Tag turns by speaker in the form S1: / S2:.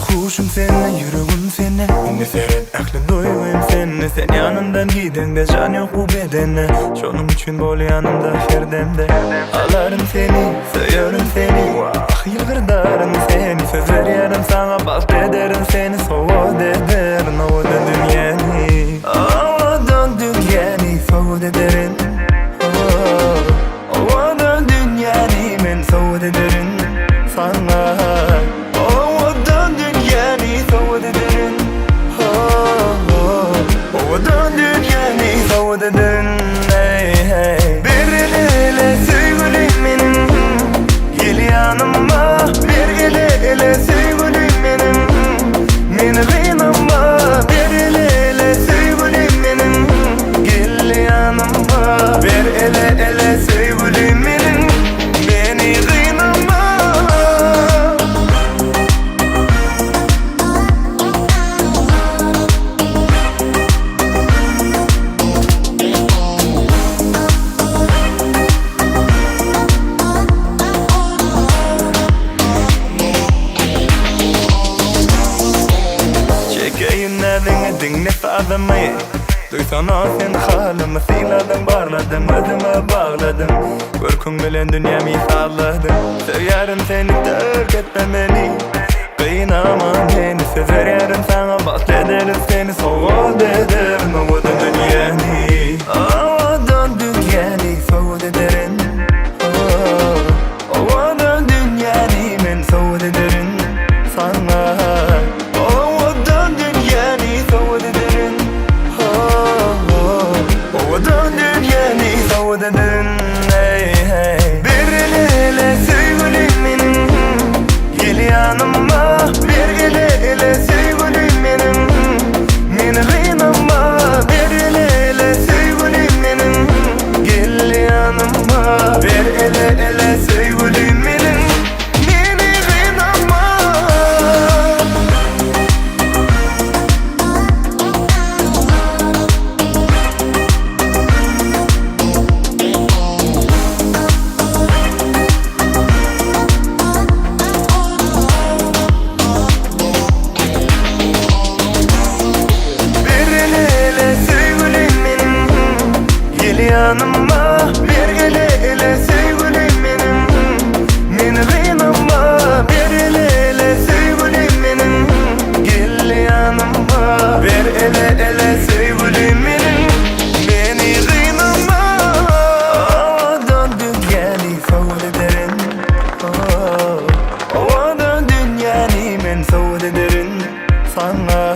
S1: Akıl huşum seni, yüreğim seni. Şimdi seyret aklın doyuyum seni. Sen yanımdan gidende can yok bu bedene. Şonun için bol yanımda her demde. Alarım seni, söylerim seni. Vah yılgırdarım seni. Söz veriyorum sana, bak ederim seni. Soğud ederim o da dünyani. O da dünyani soğud ederim. O da dünyani men soğud ederim sana. Bir ele sevgilim benim, gel yanıma. Bir ele sevgilim benim, beni kıynama. Bir ele sevgilim benim, gel yanıma. Bir ele sevgilim benim, beni kıynama. Dinle sağlamayı, duysana sen halımı. Sıyladım, barladım, ödüme bağladım. Korkun bilen dünyamı salladım. Severim seni, terk etmemeni. Kıynama beni, söz veririm sana. Bak ederim seni, soğud ederim o da dünyani. O da dünyani, soğud ederim. O da dünyani, men soğud ederim sana. Bir ele sevgilim benim, gel yanıma. Bir ele sevgilim benim, beni kıynama. Bir ele sevgilim benim, gel yanıma. Bir ele sevgilim benim, beni kıynama. Yanıma bir ele sevgilim benim, beni kıynama. Bir ele sevgilim benim, gel yanıma. Bir ele sevgilim benim, beni kıynama. O da dünyani soğud ederim. O da dünyani men soğud ederim sana.